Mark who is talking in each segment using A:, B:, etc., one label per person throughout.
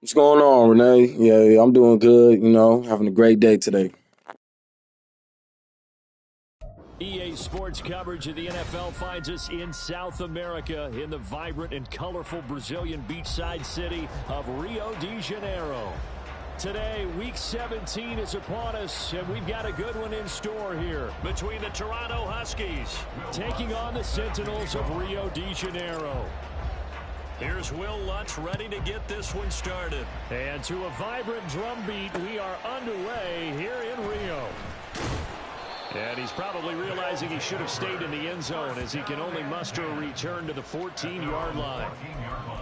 A: What's going on, Renee? Yeah, I'm doing good, having a great day today.
B: EA Sports coverage of the NFL finds us in South America in the vibrant and colorful Brazilian beachside city of Rio de Janeiro. Today, Week 17 is upon us, and we've got a good one in store here between the Toronto Huskies taking on the Sentinels of Rio de Janeiro. Here's Will Lutz ready to get this one started. And to a vibrant drum beat, we are underway here in Rio. And he's probably realizing he should have stayed in the end zone as he can only muster a return to the 14-yard line.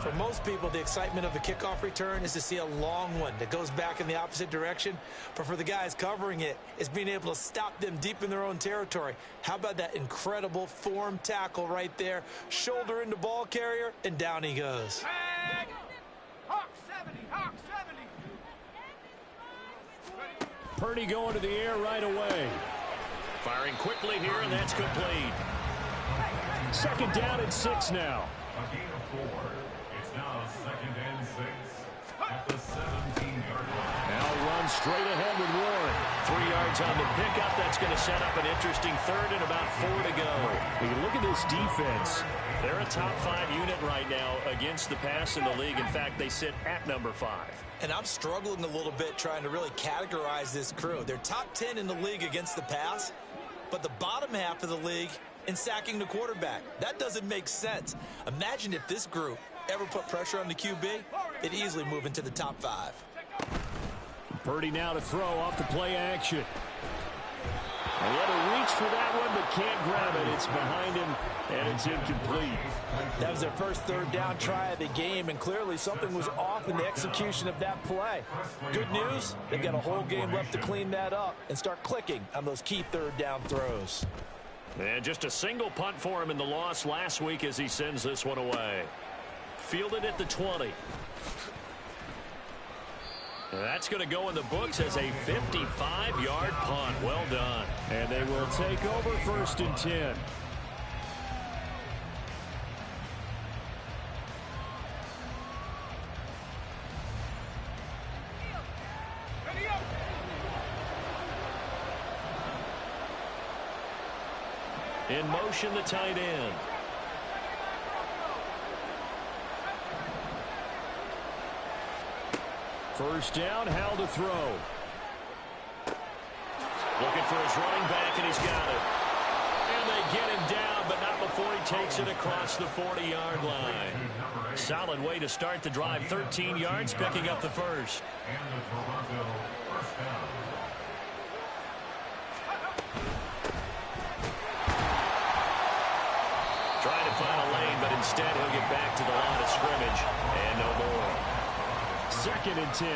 C: For most people, the excitement of a kickoff return is to see a long one that goes back in the opposite direction. But for the guys covering it, it's being able to stop them deep in their own territory. How about that incredible form tackle right there? Shoulder into ball carrier, and down he goes.
D: Hawk 70, Hawk 70.
B: Purdy going to the air right away. Firing quickly here, and that's complete. Second down and 6 now.
E: A gain of 4. It's now 2nd and 6 at the 17-yard line.
B: Now run straight ahead with Warren. 3 yards on the pickup. That's going to set up an interesting third and about 4 to go. When you look at this defense, they're a top 5 unit right now against the pass in the league. In fact, they sit at number 5.
C: And I'm struggling a little bit trying to really categorize this crew. They're top 10 in the league against the pass, but the bottom half of the league in sacking the quarterback. That doesn't make sense. Imagine if this group ever put pressure on the QB, they'd easily move into the top 5.
B: Purdy now to throw off the play action. And he had to reach for that one, but can't grab it. It's behind him, and it's incomplete.
C: That was their first third down try of the game, and clearly something was off in the execution of that play. Good news, they've got a whole game left to clean that up and start clicking on those key third down throws.
B: And just a single punt for him in the loss last week as he sends this one away. Fielded at the 20. And that's going to go in the books as a 55-yard punt. Well done. And they will take over 1st and 10. In motion, the tight end. First down, Howell to throw. Looking for his running back, and he's got it. And they get him down, but not before he takes it across the 40-yard line. Solid way to start the drive. 13 yards, picking up the first.
E: And the Toronto first down.
B: Trying to find a lane, but instead he'll get back to the line of scrimmage. And no more. 2nd and 10.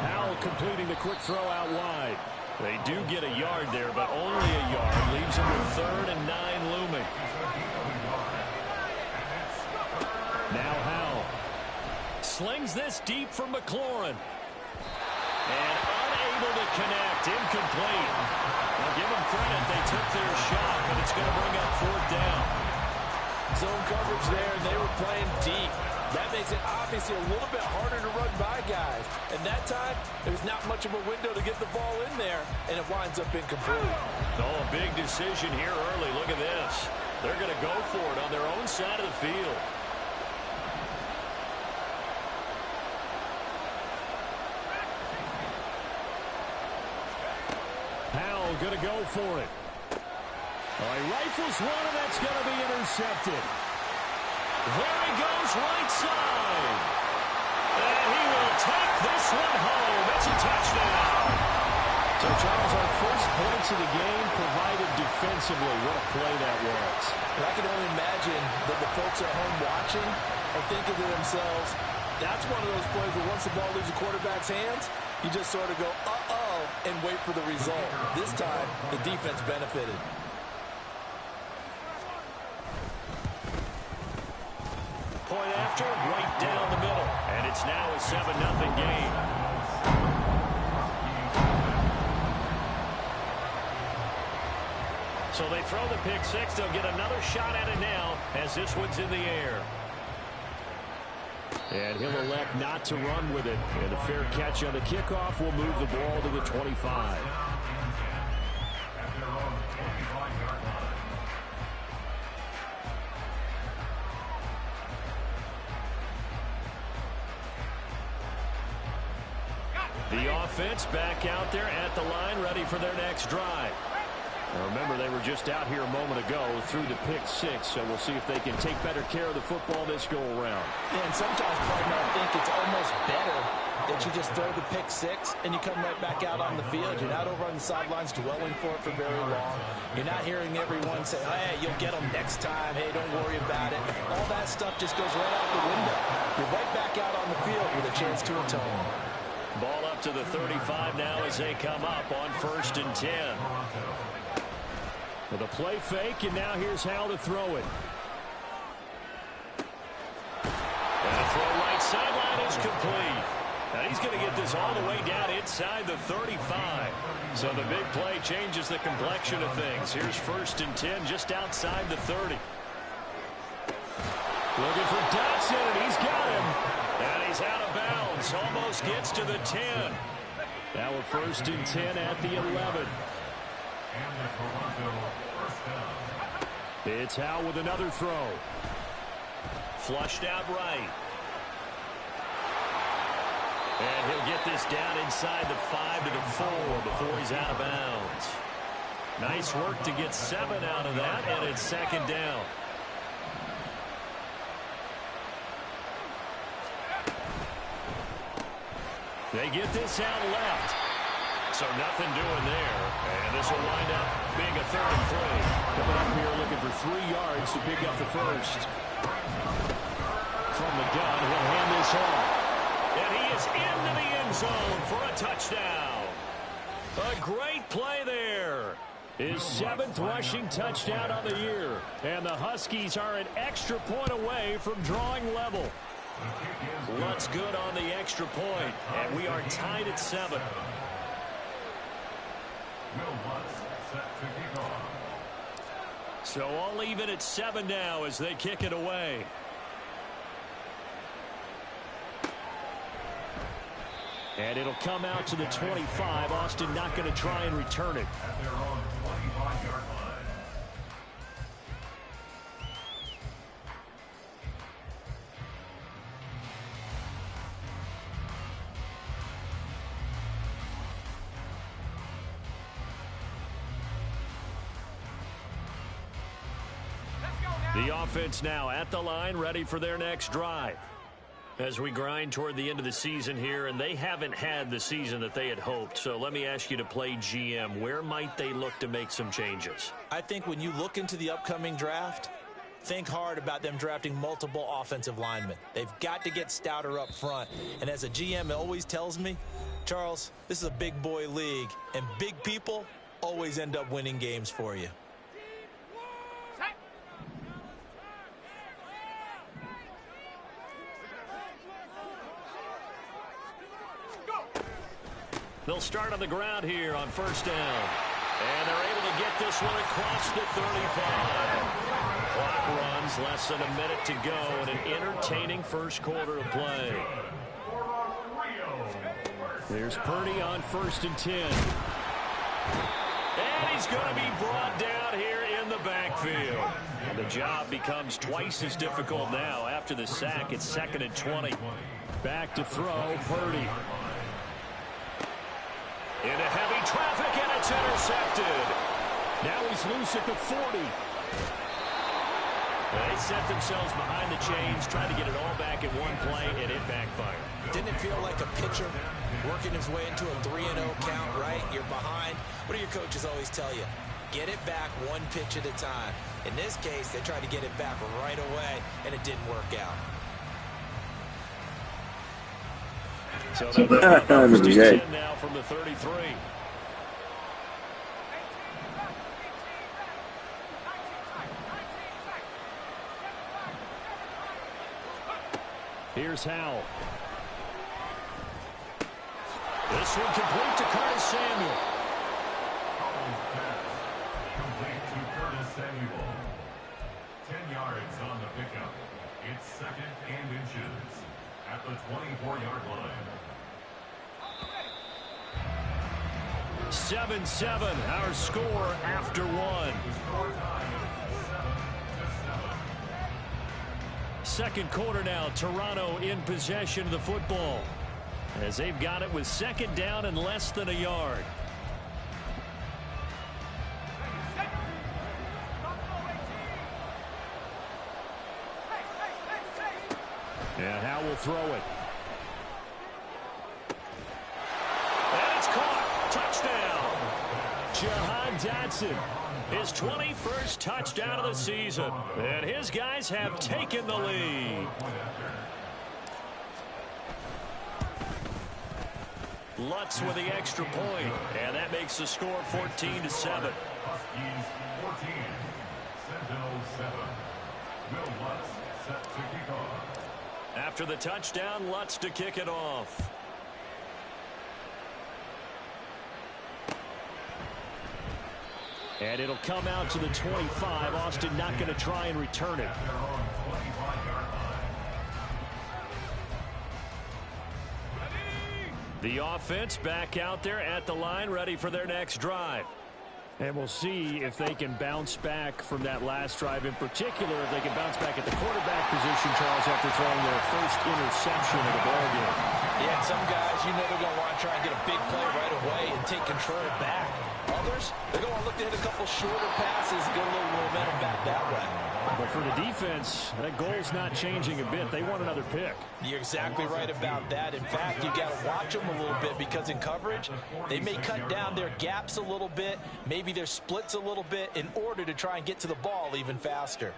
B: Howell completing the quick throw out wide. They do get a yard there, but only a yard. Leaves them with 3rd and 9 looming. Now Howell slings this deep from McLaurin. And unable to connect. Incomplete. Now give them credit. They took their shot, but it's going to bring up 4th down.
C: Zone coverage there, and they were playing deep. That makes it obviously a little bit harder to run by guys. And that time, there's not much of a window to get the ball in there, and it winds up incomplete.
B: Oh, a big decision here early. Look at this. They're going to go for it on their own side of the field. Howell going to go for it. He rifles one, and that's going to be intercepted. There he goes, right side. And he will take this one home. It's a touchdown. So, Charles, our first points of the game provided defensively. What a play that was.
C: And I can only imagine that the folks at home watching are thinking to themselves, that's one of those plays where once the ball leaves the quarterback's hands, you just sort of go, uh-oh, and wait for the result. This time, the defense benefited.
B: Point after, right down the middle. And it's now a 7-0 game. So they throw the pick six. They'll get another shot at it now as this one's in the air. And he'll elect not to run with it. And a fair catch on the kickoff will move the ball to the 25. The offense back out there at the line, ready for their next drive. Now remember, they were just out here a moment ago through the pick six, so we'll see if they can take better care of the football this go-around.
C: Yeah, and sometimes, partner, I think it's almost better that you just throw the pick six and you come right back out on the field. You're not over on the sidelines dwelling for it for very long. You're not hearing everyone say, hey, you'll get them next time. Hey, don't worry about it. All that stuff just goes right out the window. You're right back out on the field with a chance to atone.
B: Ball up to the 35 now as they come up on 1st and 10. With a play fake, and now here's how to throw it. And the throw right sideline is complete. Now he's going to get this all the way down inside the 35. So the big play changes the complexion of things. Here's 1st and 10 just outside the 30. Looking for Dodson, and he's got him. And he's out of bounds. Almost gets to the 10. Now a 1st and 10 at the 11. It's Howe with another throw. Flushed out right. And he'll get this down inside the 5 to the 4 before he's out of bounds. Nice work to get 7 out of that, and it's 2nd down. They get this out left. So nothing doing there. And this will wind up being a 3rd and 3. Coming up here looking for 3 yards to pick up the first. From the gun, he'll hand this off. And he is into the end zone for a touchdown. A great play there. His 7th rushing touchdown on the year. And the Huskies are an extra point away from drawing level. Lutz good on the extra point, and we are tied at 7. So all even at 7 now as they kick it away. And it'll come out to the 25. Austin not going to try and return it.
E: At their own 25-yard line.
B: The offense now at the line, ready for their next drive. As we grind toward the end of the season here, and they haven't had the season that they had hoped. So let me ask you to play GM. Where might they look to make some changes?
C: I think when you look into the upcoming draft, think hard about them drafting multiple offensive linemen. They've got to get stouter up front. And as a GM, it always tells me, Charles, this is a big boy league, and big people always end up winning games for you.
B: They'll start on the ground here on 1st down. And they're able to get this one across the 35. Clock runs, less than a minute to go in an entertaining first quarter of play. There's Purdy on 1st and 10. And he's going to be brought down here in the backfield. And the job becomes twice as difficult now after the sack. It's 2nd and 20. Back to throw, Purdy. Into heavy traffic, and it's intercepted. Now he's loose at the 40. They set themselves behind the chains, trying to get it all back in one play, and it backfired.
C: Didn't it feel like a pitcher working his way into a 3-0 count, right? You're behind. What do your coaches always tell you? Get it back one pitch at a time. In this case, they tried to get it back right away, and it didn't work out.
B: So that's now from the 33. Here's Howell. This one complete to Curtis Samuel.
E: Complete to ball. 10 yards on the pickup. It's 2nd and inches at the 24-yard line.
B: 7-7, our score after one.
E: Score time, 7-7.
B: Second quarter now, Toronto in possession of the football as they've got it with 2nd down and less than a yard. And Howe will throw it. And it's caught. Touchdown. Jahan Dotson, his 21st touchdown of the season. And his guys have taken the lead. Lutz with the extra point, and that makes the score 14-7.
E: Huskies 14, Sentinels 7. Will Lutz set to kick off.
B: After the touchdown, Lutz to kick it off. And it'll come out to the 25. Austin not going to try and return it.
E: Their own 25-yard line.
B: The offense back out there at the line, ready for their next drive. And we'll see if they can bounce back from that last drive, in particular if they can bounce back at the quarterback position, Charles, after throwing their first interception of the ballgame.
C: Yeah, some guys, you know, they're going to want to try and get a big play right away and take control back. Others, they're going to look to hit a couple shorter passes, get a little momentum back that way.
B: But for the defense, that goal's not changing a bit. They want another pick.
C: You're exactly right about that. In fact, you've got to watch them a little bit because in coverage, they may cut down their gaps a little bit, maybe their splits a little bit in order to try and get to the ball even faster.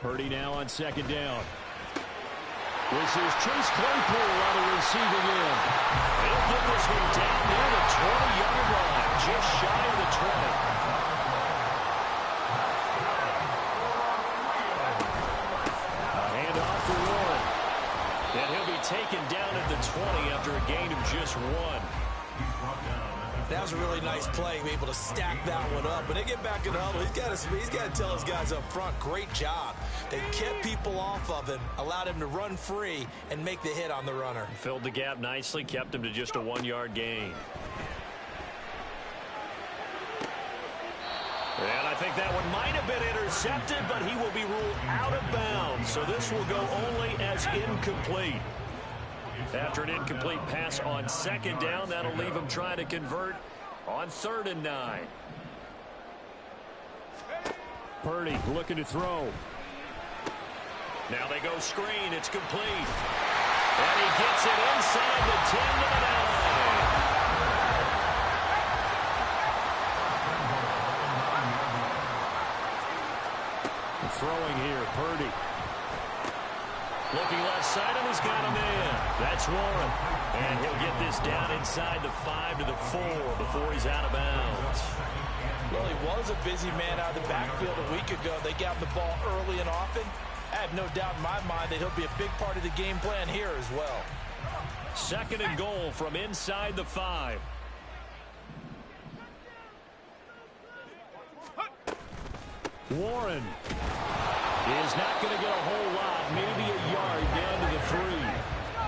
B: Purdy now on 2nd down. This is Chase Claypool on the receiving end. He'll get this one down near the 20-yard line, just shy of the 20. A handoff for Warren. And he'll be taken down at the 20 after a gain of just 1.
C: That was a really nice play, able to stack that one up. When they get back in the huddle, he's got to tell his guys up front, great job. They kept people off of him, allowed him to run free, and make the hit on the runner.
B: Filled the gap nicely, kept him to just a 1-yard gain. And I think that one might have been intercepted, but he will be ruled out of bounds. So this will go only as incomplete. After an incomplete pass on 2nd down, that'll leave him trying to convert on 3rd and 9. Purdy looking to throw. Now they go screen. It's complete. And he gets it inside the 10 to the 9. Throwing here, Purdy. Looking left side, and he's got a man. That's Warren. And he'll get this down inside the 5 to the 4 before he's out of bounds.
C: Well, he was a busy man out of the backfield a week ago. They got the ball early and often. I have no doubt in my mind that he'll be a big part of the game plan here as well.
B: 2nd and goal from inside the 5. Warren is not going to get a whole lot, maybe a yard down to the 3.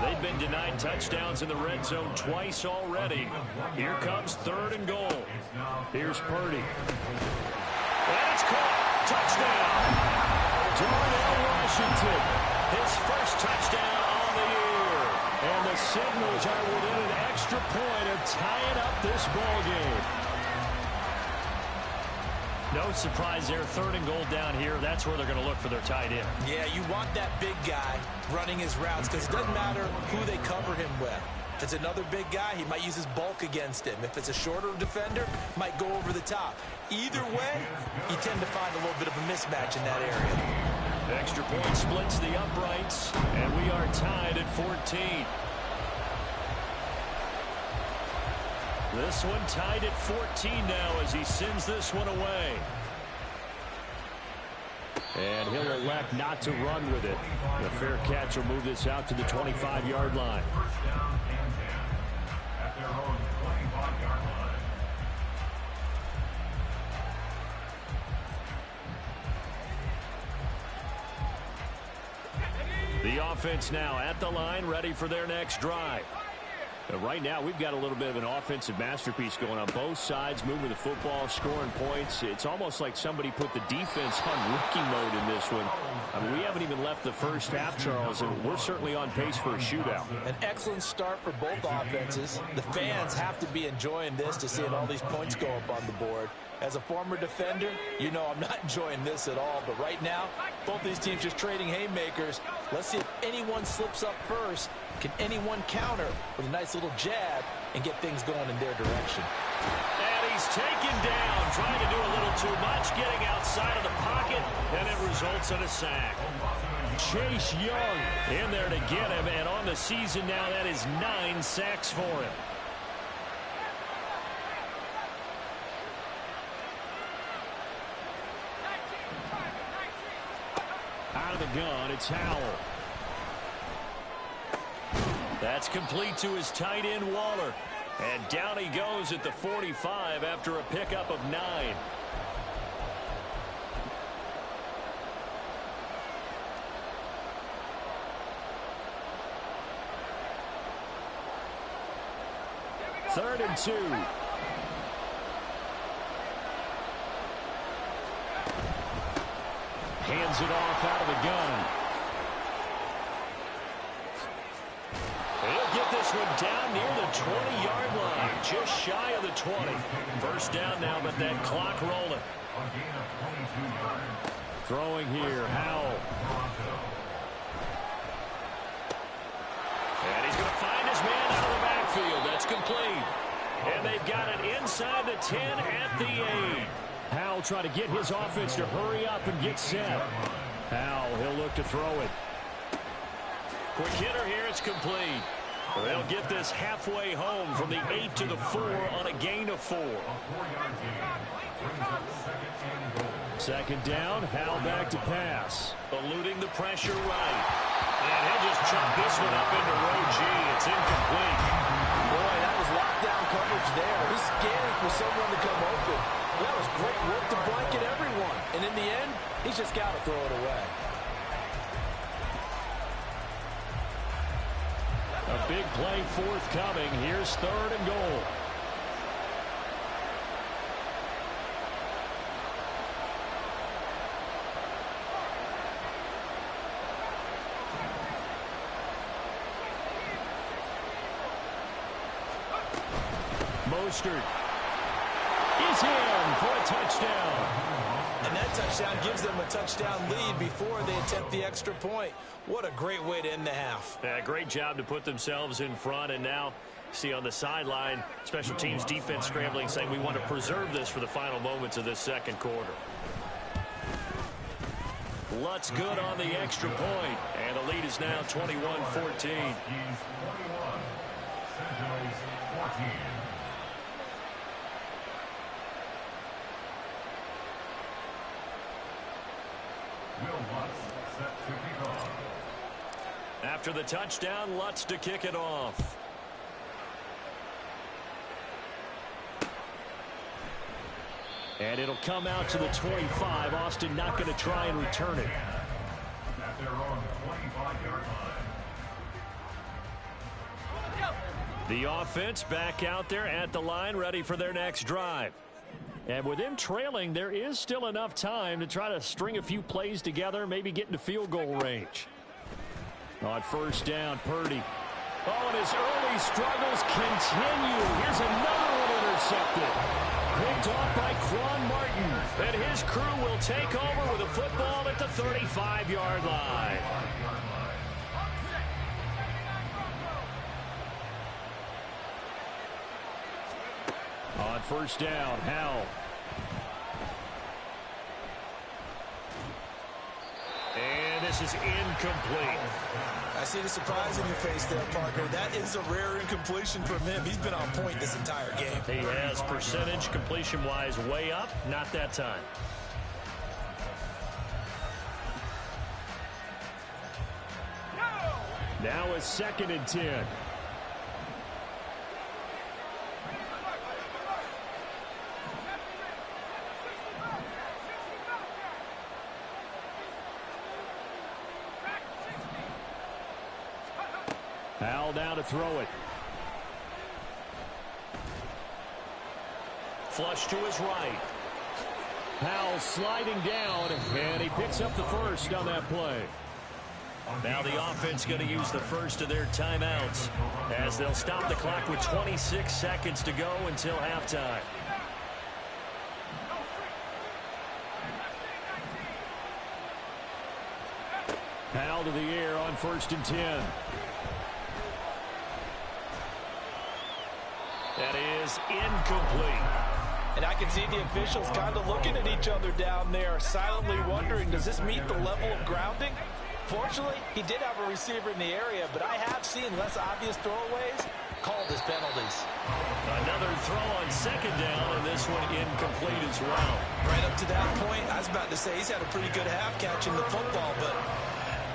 B: They've been denied touchdowns in the red zone twice already. Here comes 3rd and goal. Here's Purdy. And it's caught. Touchdown. Darnell Washington, his first touchdown on the year. And the Signals are within an extra point of tying up this ball game. No surprise there, 3rd and goal down here. That's where they're going to look for their tight end.
C: Yeah, you want that big guy running his routes because it doesn't matter who they cover him with. If it's another big guy, he might use his bulk against him. If it's a shorter defender, might go over the top. Either way, you tend to find a little bit of a mismatch in that area.
B: Extra point splits the uprights, and we are tied at 14. This one tied at 14 now as he sends this one away. And he'll elect not to run with it. The fair catch will move this out to the 25-yard line. The offense now at the line, ready for their next drive. Right now, we've got a little bit of an offensive masterpiece going on both sides, moving the football, scoring points. It's almost like somebody put the defense on rookie mode in this one. I mean, we haven't even left the first half, Charles, and we're certainly on pace for a shootout.
C: An excellent start for both offenses. The fans have to be enjoying this to seeing all these points go up on the board. As a former defender, you know I'm not enjoying this at all. But right now, both these teams just trading haymakers. Let's see if anyone slips up first. Can anyone counter with a nice little jab and get things going in their direction?
B: And he's taken down, trying to do a little too much, getting outside of the pocket, and it results in a sack. Chase Young in there to get him, and on the season now, that is 9 sacks for him. Out of the gun, it's Howell. That's complete to his tight end, Waller. And down he goes at the 45 after a pickup of 9. Third and 2. Hands it off out of the gun. He'll get this one down near the 20-yard line, just shy of the 20. First down now, but that clock rolling. Throwing here, Howell. And he's going to find his man out of the backfield. That's complete. And they've got it inside the 10 at the 8. Howell trying to get his offense to hurry up and get set. Howell, he'll look to throw it. Quick hitter here, it's complete. They'll get this halfway home from the 8 to the 4 on a gain of 4. Second down, Howell back to pass. Eluding the pressure right. And he'll just chop this one up into row G. It's incomplete.
C: Boy, that was lockdown coverage there. He's scanning for someone to come open. That was great work to blanket everyone. And in the end, he's just got to throw it away.
B: A big play forthcoming. Here's third and goal. Mostert is in for a touchdown.
C: And that touchdown gives them a touchdown lead before they attempt the extra point. What a great way to end the half.
B: Yeah, great job to put themselves in front. And now, see on the sideline, special teams defense scrambling, saying we want to preserve this for the final moments of this second quarter. Lutz good on the extra point. And the lead is now 21-14.
E: 21. Sentinels 14.
B: After the touchdown, Lutz to kick it off. And it'll come out to the 25. Austin not going to try and return it.
E: At their own 25-yard line.
B: The offense back out there at the line, ready for their next drive. And with them trailing, there is still enough time to try to string a few plays together, maybe get into field goal range. On first down, Purdy. Oh, and his early struggles continue. Here's another one intercepted. Picked off by Quan Martin. And his crew will take over with a football at the 35-yard line. On first down, Howell. And this is incomplete.
C: I see the surprise in your face there, partner. That is a rare incompletion from him. He's been on point this entire game.
B: He has percentage completion-wise way up. Not that time. Now a 2nd and 10. Howell now to throw it. Flush to his right. Howell sliding down, and he picks up the first on that play. Now the offense going to use the first of their timeouts as they'll stop the clock with 26 seconds to go until halftime. Howell to the air on 1st and 10. That is incomplete.
C: And I can see the officials kind of looking at each other down there, silently wondering, does this meet the level of grounding? Fortunately, he did have a receiver in the area, but I have seen less obvious throwaways called as penalties.
B: Another throw on 2nd down, and this one incomplete as well.
C: Right up to that point, I was about to say he's had a pretty good half catching the football, but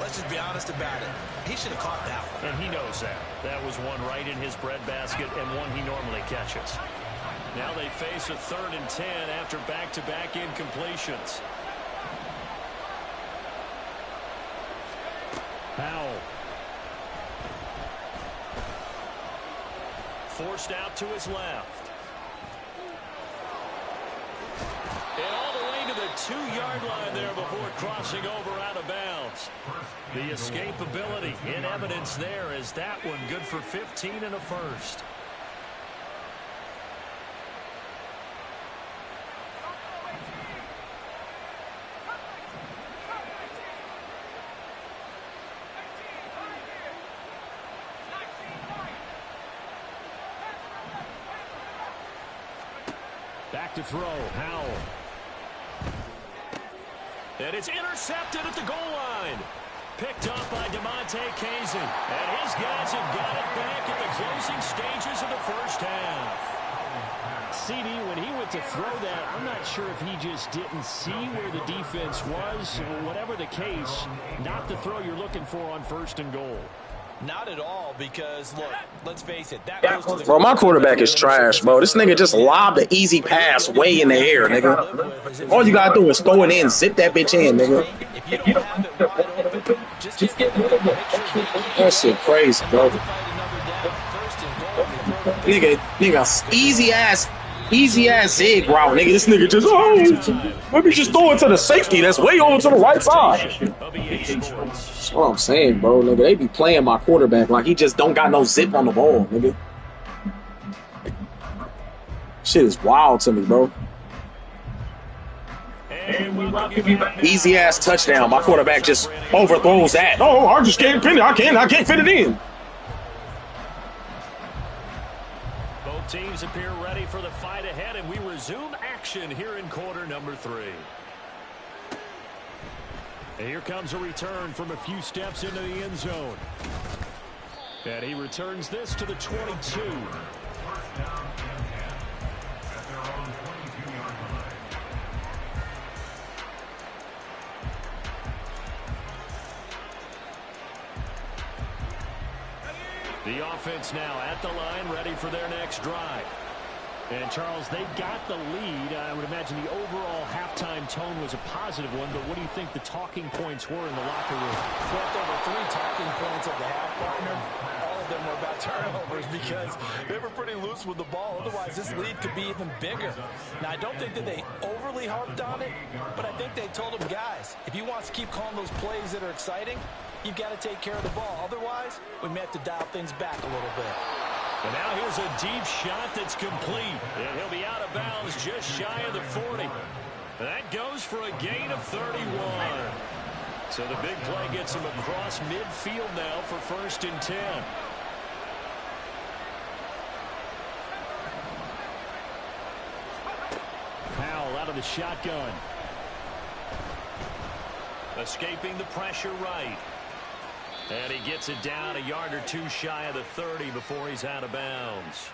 C: let's just be honest about it. He should have caught that one.
B: And he knows that. That was one right in his breadbasket and one he normally catches. Now they face a 3rd and 10 after back-to-back incompletions. Howell. Forced out to his left. And all the way to the 2-yard line there before crossing over out of bounds. The escapability in evidence there as that one good for 15 and a first. Back to throw, Howell. And it's intercepted at the goal line. Picked up by DeMonte Kazin. And his guys have got it back at the closing stages of the first half. CD, when he went to throw that, I'm not sure if he just didn't see where the defense was. Whatever the case, not the throw you're looking for on 1st and goal.
C: Not at all, because, look, let's face it. That goes to the
A: Bro, my quarterback is trash, bro. This nigga just lobbed an easy pass way in the air, nigga. All you gotta do is throw it in, zip that bitch in, nigga.
C: If you don't have it wide open, just get it.
A: That shit crazy, bro. Nigga, easy ass zig route, nigga. This nigga just, let me just throw it to the safety that's way over to the right side. That's what I'm saying, bro, nigga. They be playing my quarterback like he just don't got no zip on the ball, nigga. Shit is wild to me, bro. Easy ass touchdown. My quarterback just overthrows that. Oh, I just can't pin it. I can't fit it in.
B: Both teams appear ready for the fight ahead, and we resume action here in quarter number 3. And here comes a return from a few steps into the end zone. And he returns this to the 22. The offense now at the line, ready for their next drive. And, Charles, they got the lead. I would imagine the overall halftime tone was a positive one, but what do you think the talking points were in the locker room?
C: Swept over 3 talking points at the half, partner. All of them were about turnovers because they were pretty loose with the ball. Otherwise, this lead could be even bigger. Now, I don't think that they overly harped on it, but I think they told them, guys, if you want to keep calling those plays that are exciting, you've got to take care of the ball. Otherwise, we may have to dial things back a little bit.
B: And now here's a deep shot that's complete. And he'll be out of bounds just shy of the 40. That goes for a gain of 31. So the big play gets him across midfield now for 1st and 10. Howell out of the shotgun. Escaping the pressure right. And he gets it down a yard or 2 shy of the 30 before he's out of bounds.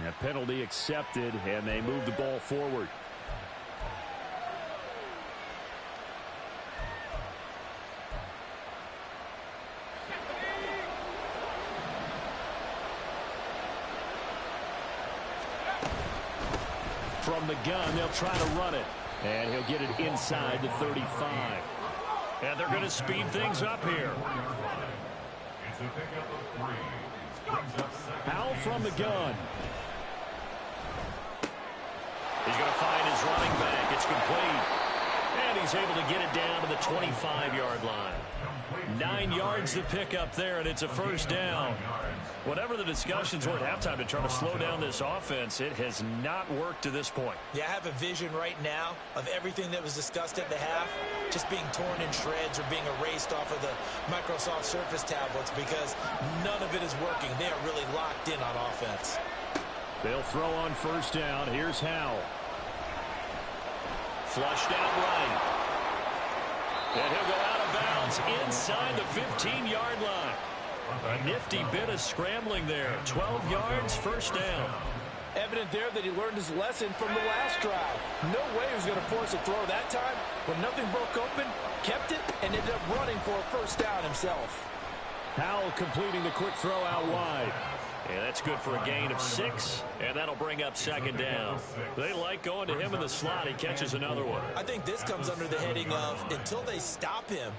B: That penalty accepted, and they move the ball forward. From the gun, they'll try to run it. And he'll get it inside the 35. And they're going to speed things up here.
E: It's a pickup of 3. Brings up second.
B: Powell from the gun. He's going to find his running back. It's complete. And he's able to get it down to the 25-yard line. 9 yards to pick up there, and it's a first down. Whatever the discussions were at halftime to try to slow down this offense, it has not worked to this point.
C: Yeah, I have a vision right now of everything that was discussed at the half just being torn in shreds or being erased off of the Microsoft Surface tablets because none of it is working. They are really locked in on offense.
B: They'll throw on first down. Here's Howell. Flushed out right. And he'll go out of bounds inside the 15-yard line. A nifty bit of scrambling there. 12 yards, first down.
C: Evident there that he learned his lesson from the last drive. No way he was going to force a throw that time. When nothing broke open, kept it, and ended up running for a first down himself.
B: Howell completing the quick throw out wide. And that's good for a gain of 6, and that'll bring up second down. They like going to him in the slot. He catches another one.
C: I think this comes under the heading of until they stop him,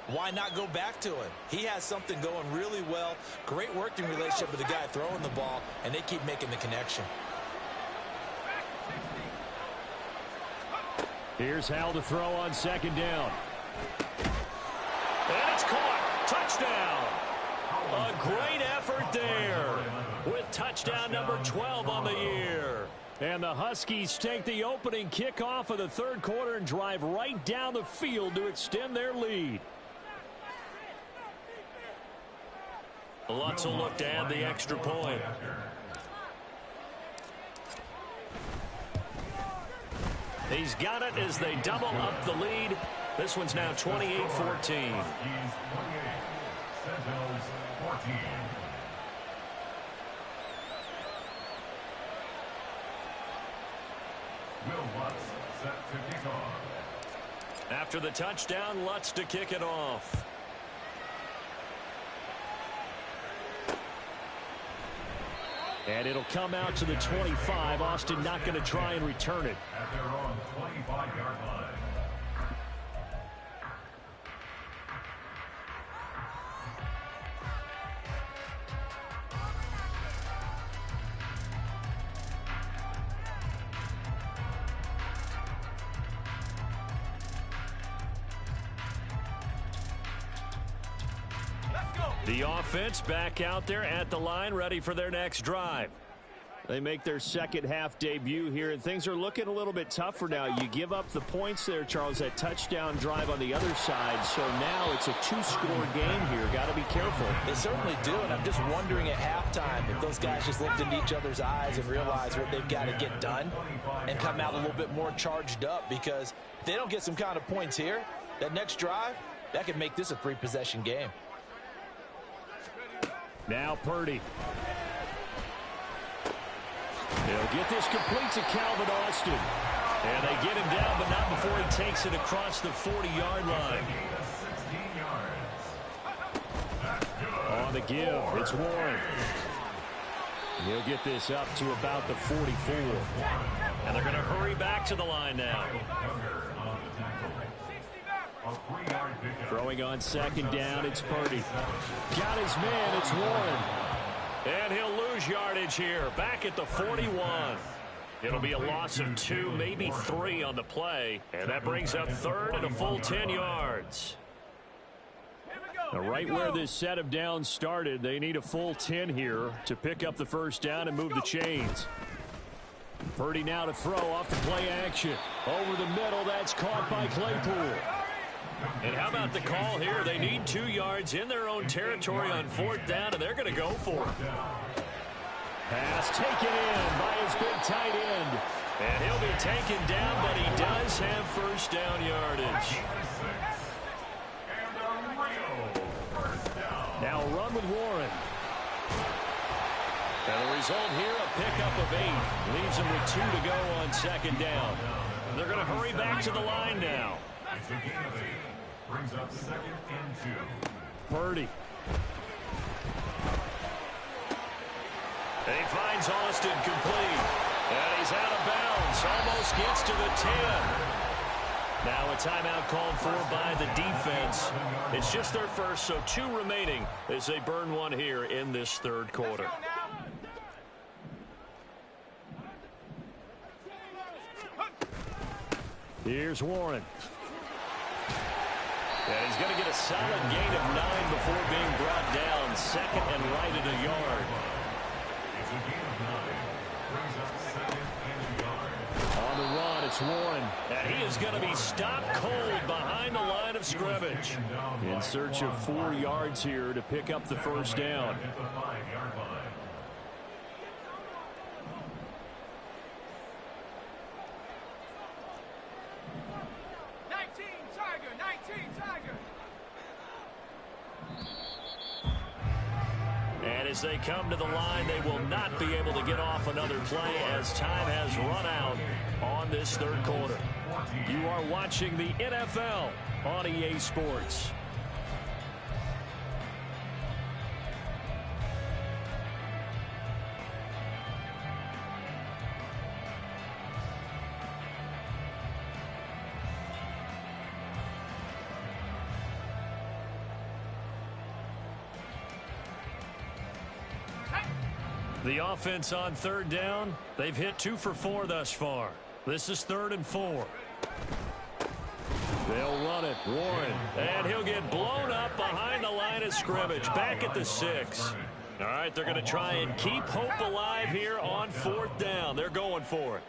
C: why not go back to him? He has something going really well. Great working relationship with the guy throwing the ball, and they keep making the connection.
B: Here's Howell to throw on second down. And it's caught. Touchdown. A great effort there with touchdown number 12 on the year. And the Huskies take the opening kickoff of the third quarter and drive right down the field to extend their lead. Lutz will look to add the extra point. He's got it as they double up the lead. This one's now 28-14.
E: Set to kick off.
B: After the touchdown, Lutz to kick it off. And it'll come out to the 25. Austin not going to try and return it.
E: At their own 25-yard line.
B: The offense back out there at the line, ready for their next drive. They make their second half debut here, and things are looking a little bit tougher now. You give up the points there, Charles, that touchdown drive on the other side. So now it's a two-score game here. Got to be careful.
C: They certainly do, and I'm just wondering at halftime if those guys just looked into each other's eyes and realized what they've got to get done and come out a little bit more charged up, because if they don't get some kind of points here, that next drive, that could make this a three-possession game.
B: Now Purdy. He'll get this complete to Calvin Austin. And they get him down, but not before he takes it across the 40-yard line. On the give, it's Warren. He'll get this up to about the 44. And they're going to hurry back to the line now. Throwing on second down, it's Purdy. Got his man, it's Warren. And he'll lose yardage here, back at the 41. It'll be a loss of 2, maybe 3 on the play. And that brings up third and a full 10 yards. Now, right where this set of downs started, they need a full 10 here to pick up the first down and move the chains. Purdy now to throw off the play action. Over the middle, that's caught by Claypool. And how about the call here? They need 2 yards in their own territory on fourth down, and they're going to go for it. Pass taken in by his big tight end. And he'll be taken down, but he does have first down yardage. Now a run with Warren. And the result here, a pickup of 8. Leaves him with 2 to go on second down. They're going to hurry back to the line now.
E: It's a gain of 8. Brings up second and 2.
B: Purdy. And he finds Austin complete. And he's out of bounds. Almost gets to the 10. Now a timeout called for by the defense. It's just their first, so 2 remaining as they burn one here in this third quarter. Here's Warren. And he's going to get a solid gain of 9 before being brought down. Second and right at a yard.
E: It's a gain of 9. Brings up second and a yard.
B: On the run, it's Warren. And he is going to be stopped cold behind the line of scrimmage. In search of 4 yards here to pick up the first down.
E: At the 5-yard line.
B: And as they come to the line, they will not be able to get off another play as time has run out on this third quarter. You are watching the NFL on EA Sports. The offense on third down, they've hit 2 for 4 thus far. This is 3rd and 4. They'll run it, Warren, and he'll get blown up behind the line of scrimmage, back at the 6. All right, they're going to try and keep hope alive here on 4th down. They're going for it.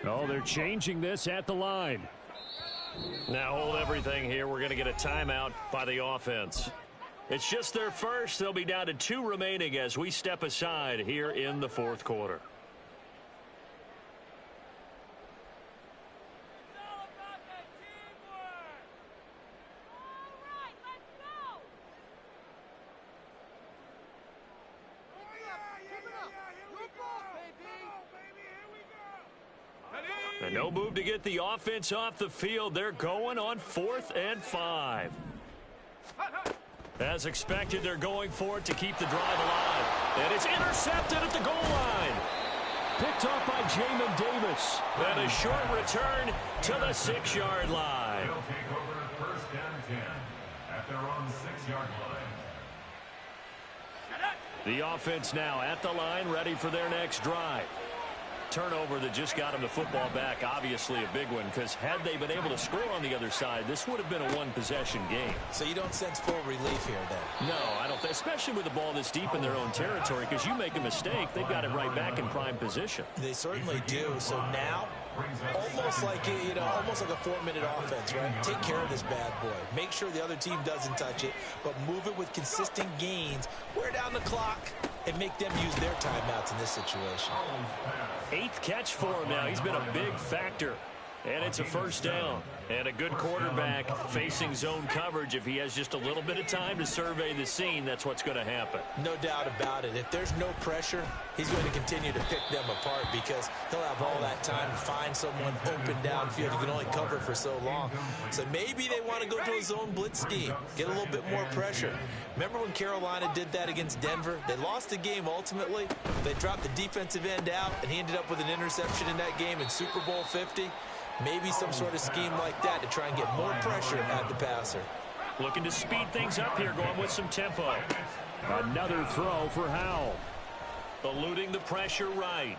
B: Oh, they're changing this at the line. Now hold everything here. We're going to get a timeout by the offense. It's just their first. They'll be down to 2 remaining as we step aside here in the 4th quarter. And no move to get the offense off the field. They're going on 4th and 5. As expected, they're going for it to keep the drive alive. And it's intercepted at the goal line. Picked off by Jamin Davis. And a short return to the 6-yard line.
E: They'll take over 1st and 10 at their own 6-yard line.
B: The offense now at the line, ready for their next drive. Turnover that just got them the football back, obviously a big one, because had they been able to score on the other side, this would have been a 1-possession game.
C: So you don't sense full relief here then?
B: No, I don't think, especially with the ball this deep in their own territory, because you make a mistake, they've got it right back in prime position.
C: They certainly do. So now, almost like almost like a 4-minute offense, right? Take care of this bad boy. Make sure the other team doesn't touch it, but move it with consistent gains. Wear down the clock and make them use their timeouts in this situation.
B: 8th catch for him now. He's been a big factor. And it's a first down. And a good quarterback facing zone coverage. If he has just a little bit of time to survey the scene, that's what's going to happen.
C: No doubt about it. If there's no pressure, he's going to continue to pick them apart because he'll have all that time to find someone open downfield. He can only cover for so long. So maybe they want to go to a zone blitz scheme, get a little bit more pressure. Remember when Carolina did that against Denver? They lost the game ultimately. They dropped the defensive end out, and he ended up with an interception in that game in Super Bowl 50. Maybe some sort of scheme like that to try and get more pressure at the passer.
B: Looking to speed things up here, going with some tempo. Another throw for Howell. Eluding the pressure right.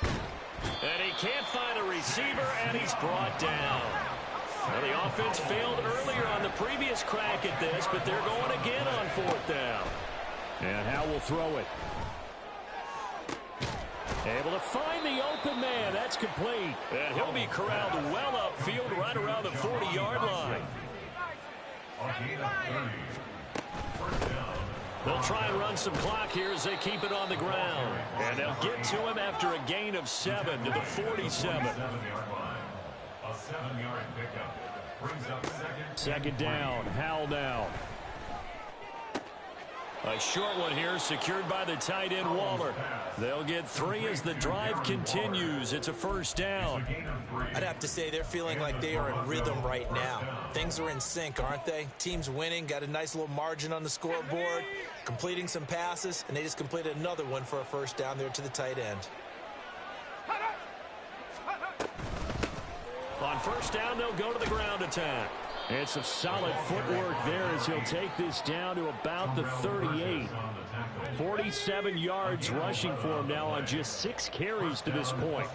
B: And he can't find a receiver, and he's brought down. Well, the offense failed earlier on the previous crack at this, but they're going again on 4th down. And Howell will throw it. Able to find the open man. That's complete. And he'll be corralled well upfield right around the 40-yard line. They'll try and run some clock here as they keep it on the ground. And they'll get to him after a gain of 7 to the 47.
E: A 7-yard pickup brings up second
B: down. Howell down. A short one here, secured by the tight end Waller. They'll get 3 as the drive continues. It's a first down.
C: I'd have to say they're feeling like they are in rhythm right now. Things are in sync, aren't they? Team's winning, got a nice little margin on the scoreboard, completing some passes, and they just completed another one for a first down there to the tight end.
B: On first down, they'll go to the ground attack. It's some solid footwork there as he'll take this down to about the 38. 47 yards rushing for him now on just 6 carries to this point.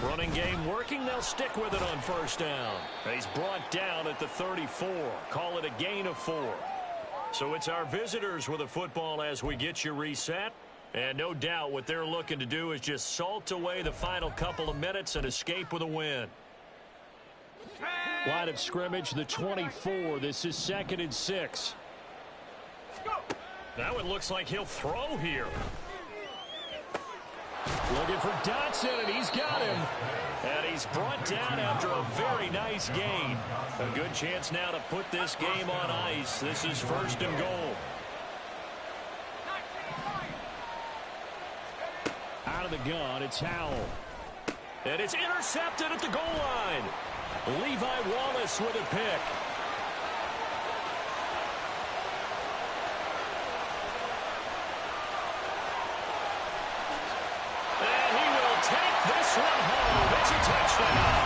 B: Running game working. They'll stick with it on first down. He's brought down at the 34. Call it a gain of 4. So it's our visitors with a football as we get you reset. And no doubt what they're looking to do is just salt away the final couple of minutes and escape with a win. Line of scrimmage, the 24. This is 2nd and 6. Now it looks like he'll throw here. Looking for Dotson, and he's got him. And he's brought down after a very nice gain. A good chance now to put this game on ice. This is 1st and goal. Out of the gun, it's Howell. And it's intercepted at the goal line. Levi Wallace with a pick. And he will take this one home. It's a touchdown.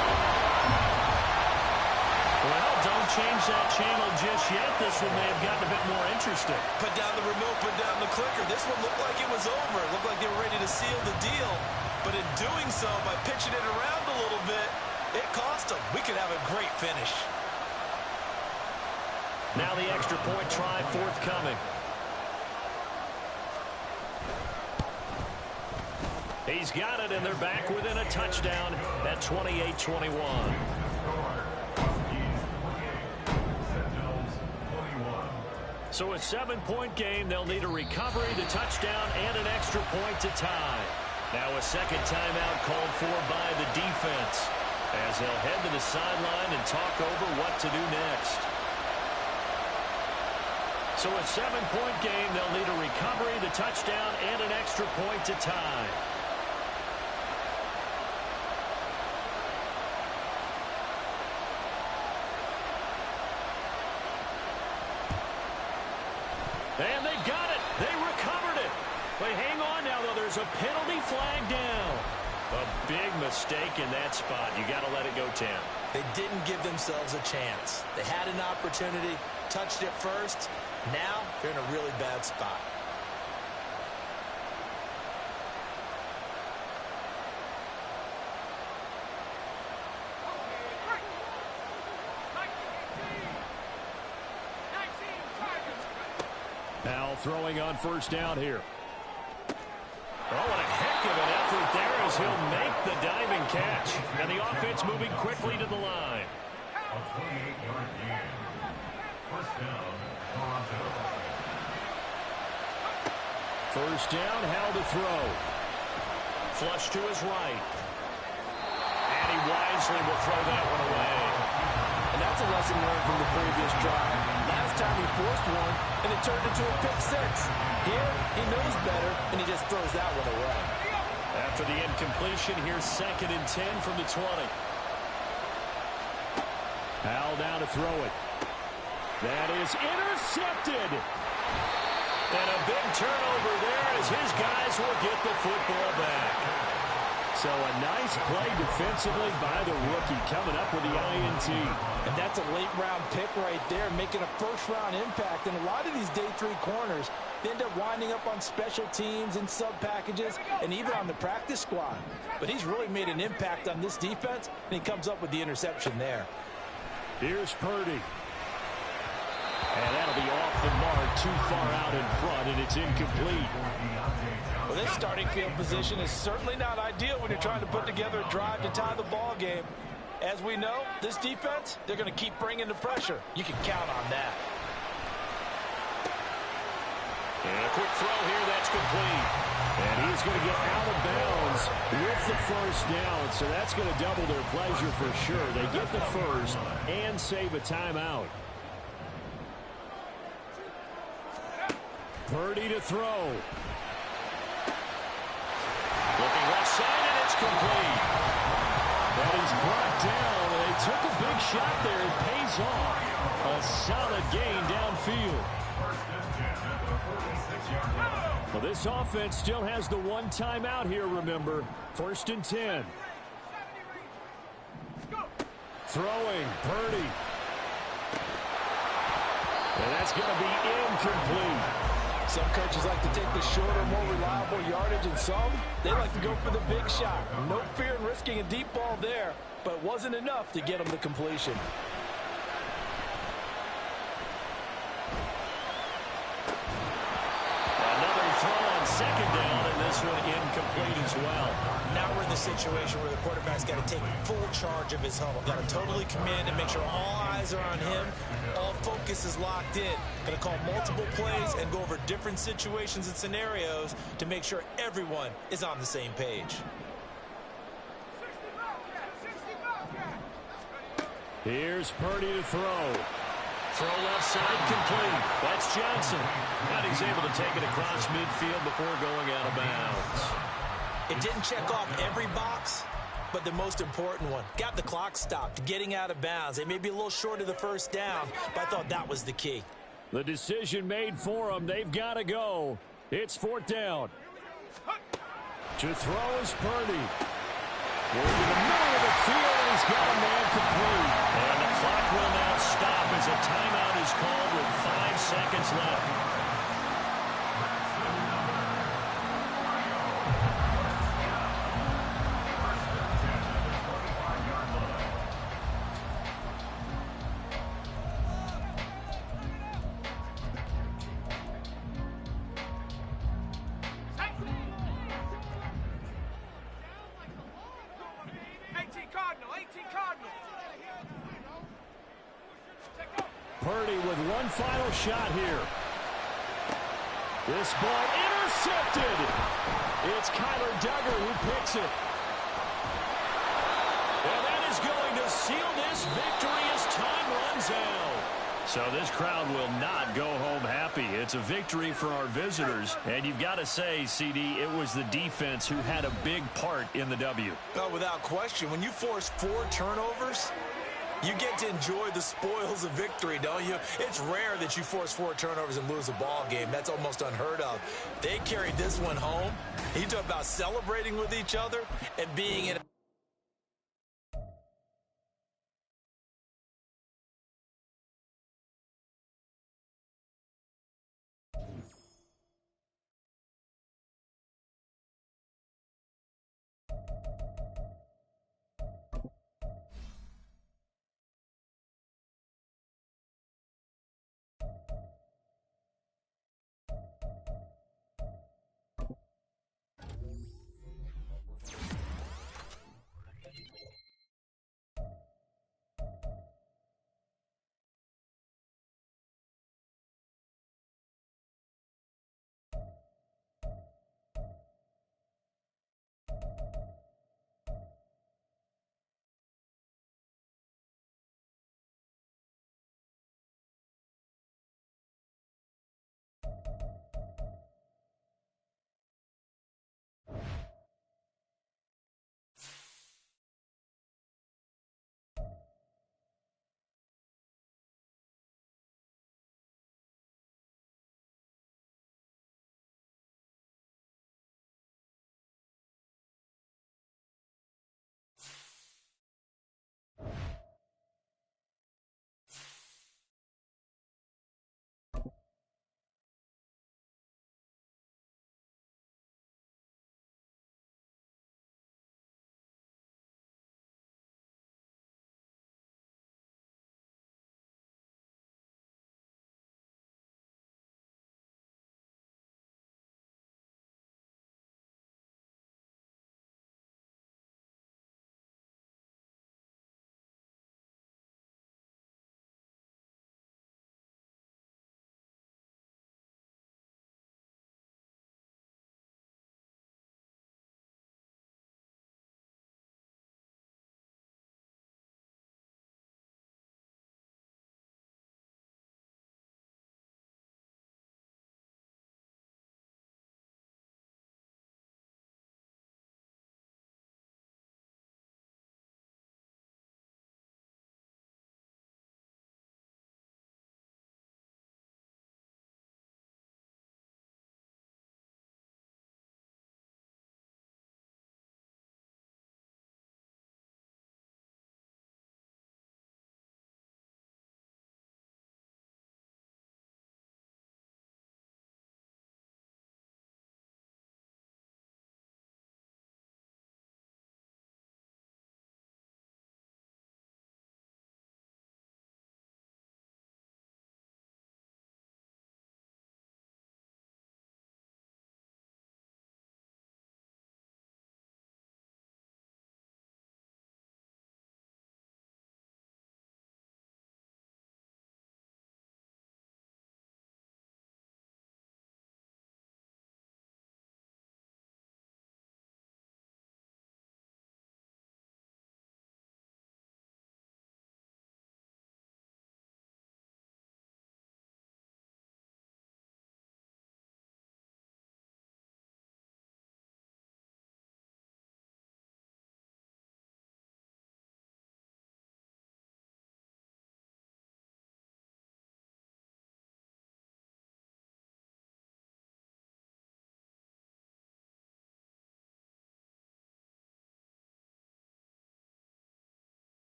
B: Well, don't change that channel just yet. This one may have gotten a bit more interesting.
C: Put down the remote, put down the clicker. This one looked like it was over. It looked like they were ready to seal the deal. But in doing so, by pitching it around a little bit, it cost them. We could have a great finish.
B: Now the extra point try forthcoming. He's got it, and they're back within a touchdown at 28-21. So a 7-point game. They'll need a recovery, the touchdown, and an extra point to tie. Now a second timeout called for by the defense, as they'll head to the sideline and talk over what to do next. So a 7-point game. They'll need a recovery, the touchdown, and an extra point to tie. And they've got it. They recovered it. They hang on now, though. There's a penalty flag down. A big mistake in that spot. You got to let it go, Tam.
C: They didn't give themselves a chance. They had an opportunity, touched it first. Now they're in a really bad spot.
B: Now throwing on first down here. Oh, what a heck of an effort there as he'll make the diving catch. And the offense moving quickly to the line.
E: A 28-yard gain. First down, Toronto.
B: First down, how to throw. Flush to his right. And he wisely will throw that one away.
C: And that's a lesson learned from the previous drive. Last time he forced one, and it turned into a pick 6. Here, he knows better, and he just throws that one away.
B: After the incompletion, here's 2nd and 10 from the 20. Howell down to throw it. That is intercepted. And a big turnover there as his guys will get the football back. So a nice play defensively by the rookie coming up with the INT.
C: And that's a late-round pick right there, making a first-round impact. And a lot of these day 3 corners, they end up winding up on special teams and sub-packages and even on the practice squad. But he's really made an impact on this defense, and he comes up with the interception there.
B: Here's Purdy. And that'll be off the mark, too far out in front, and it's incomplete.
C: Well, this starting field position is certainly not ideal when you're trying to put together a drive to tie the ball game. As we know, this defense, they're going to keep bringing the pressure. You can count on that.
B: And a quick throw here, that's complete. And he's going to get out of bounds with the first down, so that's going to double their pleasure for sure. They get the first and save a timeout. Purdy to throw. Looking left side, and it's complete. But he's brought down, and they took a big shot there. It pays off. A solid gain downfield. Well, this offense still has the one timeout here, remember. 1st and 10. Throwing, Purdy. And that's going to be incomplete.
C: Some coaches like to take the shorter, more reliable yardage, and some, they like to go for the big shot. No fear in risking a deep ball there, but it wasn't enough to get them the completion.
B: Another throw on 2nd down, and this one incomplete as well.
C: Now we're in the situation where the quarterback's got to take full charge of his huddle. Got to totally command and make sure all eyes are on him. All focus is locked in. Going to call multiple plays and go over different situations and scenarios to make sure everyone is on the same page.
B: Here's Purdy to throw. Throw left side complete. That's Johnson. And he's able to take it across midfield before going out of bounds.
C: It didn't check off every box, but the most important one. Got the clock stopped, getting out of bounds. They may be a little short of the 1st down, but I thought that was the key.
B: The decision made for them. They've got to go. It's 4th down. To throw is Purdy. Working the middle of the field, and he's got a man complete. And the clock will now stop as a timeout is called with 5 seconds left. Purdy with one final shot here. This ball intercepted. It's Kyler Duggar who picks it. And that is going to seal this victory as time runs out. So this crowd will not go home happy. It's a victory for our visitors. And you've got to say, CD, it was the defense who had a big part in the W.
C: No, without question. When you force 4 turnovers, you get to enjoy the spoils of victory, don't you? It's rare that you force 4 turnovers and lose a ball game. That's almost unheard of. They carried this one home. You talk about celebrating with each other and being in